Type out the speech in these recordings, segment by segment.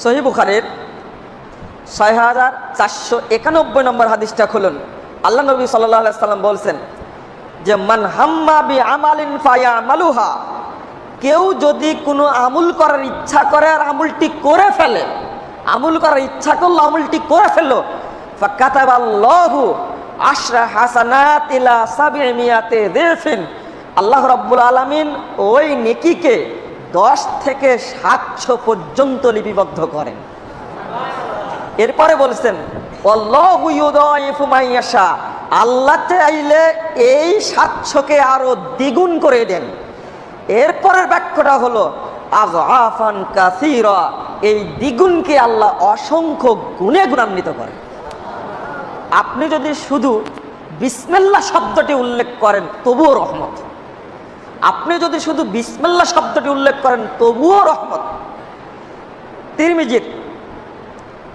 সহিহ বুখারীর ৬৪৯১ নম্বর হাদিসটা খুলুন। আল্লাহ নবী সাল্লাল্লাহু আলাইহি সাল্লাম বলছেন যে মান হাম্মা বি আমালিন ফায়ামালুহা, কেউ যদি কোনো আমল করার ইচ্ছা করে আর আমলটি করে ফেলে, আমল করার ইচ্ছা করলো আমলটি করে ফেললো, ফাকাতাবাল্লাহু আশরা হাসানাত ইলা সাবিমিয়াতি দিরফিন, আল্লাহ রাব্বুল আলামিন ওই নেকিকে 10 থেকে 700 পর্যন্ত লিপিবদ্ধ করেন। এরপরে বলছেন আল্লাহু ইউদাইফু মান ইয়াশা, আল্লাহ চাইলে এই 700কে আরো দ্বিগুণ করে দেন। এরপরের বাক্যটা হলো আযআফান কাসীরা, এই দ্বিগুণকে আল্লাহ অসংখ্য গুণে গুণান্বিত করেন। আপনি যদি শুধু বিসমিল্লাহ শব্দটি উল্লেখ করেন তবুও রহমত, আপনি যদি শুধু বিসমিল্লাহ শব্দটি উল্লেখ করেন তবুও রহমত। তিরমিজির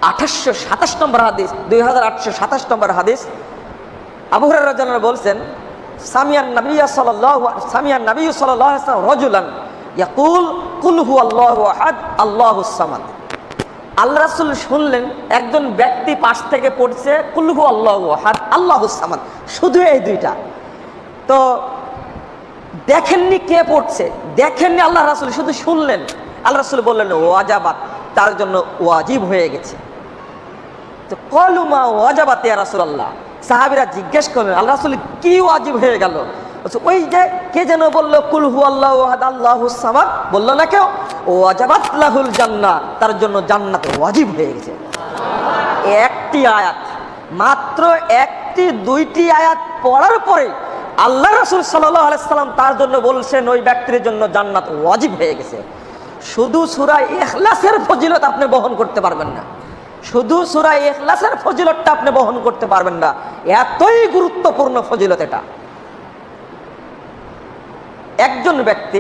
2827 নম্বর হাদিস, 2827 নম্বর হাদিস, আবু হুরায়রা রাদিয়াল্লাহু আনহু বলছেন সামিয়ান নবী সাল্লাল্লাহু আলাইহি ওয়াসাল্লাম রাজুলান ইয়াকুল কুল হুয়াল্লাহু আহাদ আল্লাহুস সামাদ। আল্লাহ রাসূল শুনলেন একজন ব্যক্তি পাশ থেকে পড়ছে কুল হুয়াল্লাহু আহাদ আল্লাহুস সামাদ, শুধু এই দুইটা। তো দেখেননি কে পড়ছে, দেখেননি আল্লাহ রাসূল, শুধু শুনলেন। আল্লাহ রাসূল বললেন ওয়াজাবাত, তার জন্য ওয়াজিব হয়ে গেছে। তো ক্বালু মা ওয়াজাবাত ইয়া রাসূলুল্লাহ, সাহাবীরা জিজ্ঞেস করলেন আল্লাহ রাসূল কি ওয়াজিব হয়ে গেল? ওই যে কে যেন বললো কুল হুয়াল্লাহু আহাদ আল্লাহুস সামাদ, বললো না কেউ, ওয়াজাবাত লাহুল জান্নাহ, তার জন্য জান্নাত ওয়াজিব হয়ে গেছে। একটি আয়াত, মাত্র একটি দুইটি আয়াত পড়ার পরে আল্লাহ রাসূল সাল্লাল্লাহু আলাইহি সাল্লাম তার জন্য বলছেন ওই ব্যক্তির জন্য জান্নাত ওয়াজিব হয়ে গেছে। শুধু সূরা ইখলাসের ফজিলত আপনি বহন করতে পারবেন না, শুধু সূরা ইখলাসের ফজিলতটা আপনি বহন করতে পারবেন না, এতই গুরুত্বপূর্ণ ফজিলত এটা। একজন ব্যক্তি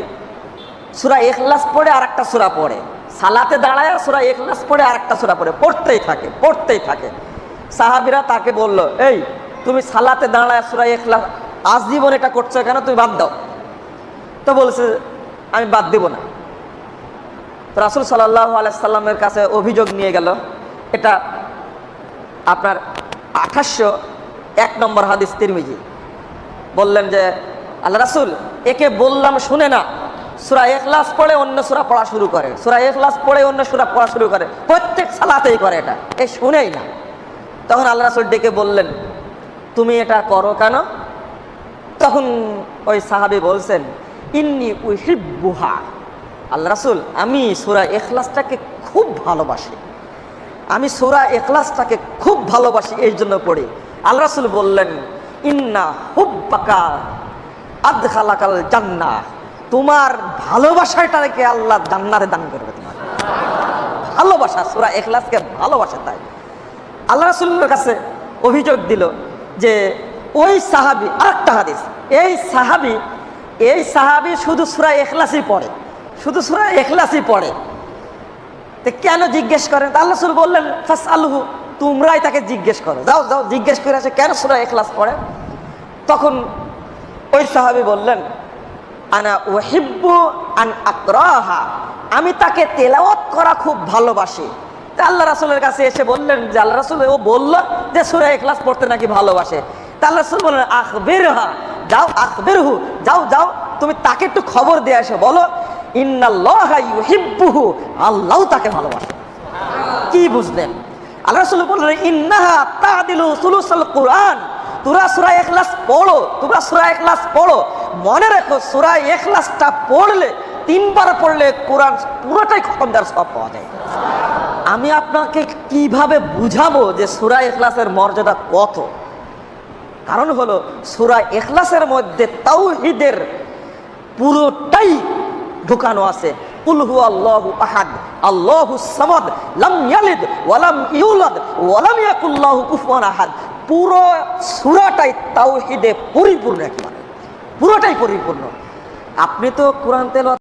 সূরা ইখলাস পড়ে আর একটা সূরা পড়ে, সালাতে দাঁড়ায় সূরা ইখলাস পড়ে আর একটা সূরা পড়ে, পড়তেই থাকে। সাহাবীরা তাকে বলল, এই তুমি সালাতে দাঁড়ায় সূরা ইখলাস আজীবন এটা করছো কেন, তুমি বাদ দাও। তো বলছে আমি বাদ দেব না। তো রাসূল সাল্লাল্লাহু আলাইহি সাল্লামের কাছে অভিযোগ নিয়ে গেল। এটা আপনার 2801 নম্বর হাদিস তিরমিজি। বললেন যে আল্লাহ রাসূল একে বললাম শুনে না, সূরা ইখলাস পড়ে অন্য সূরা পড়া শুরু করে, সূরা ইখলাস পড়ে অন্য সূরা পড়া শুরু করে, প্রত্যেক সালাতেই করে এটা, এ শুনেই না। তখন আল্লাহ রাসূল ডেকে বললেন তুমি এটা করো কেন? তখন ওই সাহাবী বলছেন ইন্নী উহিব্বুহা, আল্লাহ রাসূল আমি সূরা ইখলাসটাকে খুব ভালোবাসি, আমি সূরা ইখলাসটাকে খুব ভালোবাসি, এই জন্য পড়ি। আল্লাহ রাসূল বললেন ইন্না হুব্বাকা আদখালাকাল জান্নাহ, তোমার ভালোবাসাটাকে আল্লাহ জান্নাতে দান করবে। তোমার ভালোবাসা, সূরা ইখলাসকে ভালোবাসা। তাই আল্লাহ রাসূলের কাছে অভিযোগ দিল যে ওই সাহাবী, আরেকটা হাদিস, এই সাহাবী শুধু সূরা ইখলাসই পড়ে, শুধু সূরা ইখলাসই পড়ে। তো কেন জিজ্ঞেস করেন? আল্লাহ রাসূল বললেন ফাসআলহু, তোমরাই তাকে জিজ্ঞেস করো, যাও যাও জিজ্ঞেস করে আসে কেন সূরা ইখলাস পড়ে। তখন ওই সাহাবী বললেন আনা উহিব্বু আন আকরাহা, আমি তাকে তেলাওয়াত করা খুব ভালোবাসি। তা আল্লাহ রাসূলের কাছে এসে বললেন যে আল্লাহ রাসূল ও বলল যে সূরা ইখলাস পড়তে নাকি ভালোবাসে। তা আল্লাহ রাসূল বললেন আখবিরহা, যাও আখবিরহু, যাও যাও তুমি তাকে একটু খবর দিয়ে আসো, বলো ইন্নাল্লাহা ইউহিব্বুহু, আল্লাহ তাকে ভালোবাসে। কি বুঝলেন? আল্লাহ রাসূল বললেন ইন্নাহা তাদিলু সুলুসাল কুরআন, তোমরা সূরা ইখলাস পড়ো, তোমরা সূরা ইখলাস পড়ো। মনে রাখো সূরা ইখলাসটা পড়লে, 3 বার পড়লে কোরআন পুরোটাই খতম দেওয়ার সওয়াব পাওয়া যায়। আমি আপনাকে কিভাবে বুঝাবো যে সূরা ইখলাসের মর্যাদা কত? কারণ হলো সূরা ইখলাসের মধ্যে তাওহীদের পুরোটাই ঢুকানো আছে। কুল হুয়াল্লাহু আহাদ আল্লাহুস সামাদ লাম ইয়ালিদ ওয়া লাম ইউলাদ ওয়া লাম ইয়াকুল লাহু কুফুয়ান আহাদ, পুরো সূরাটাই তাওহীদে পরিপূর্ণ, একেবারে পুরোটাই পরিপূর্ণ। আপনি তো কোরআন তেলাওয়াত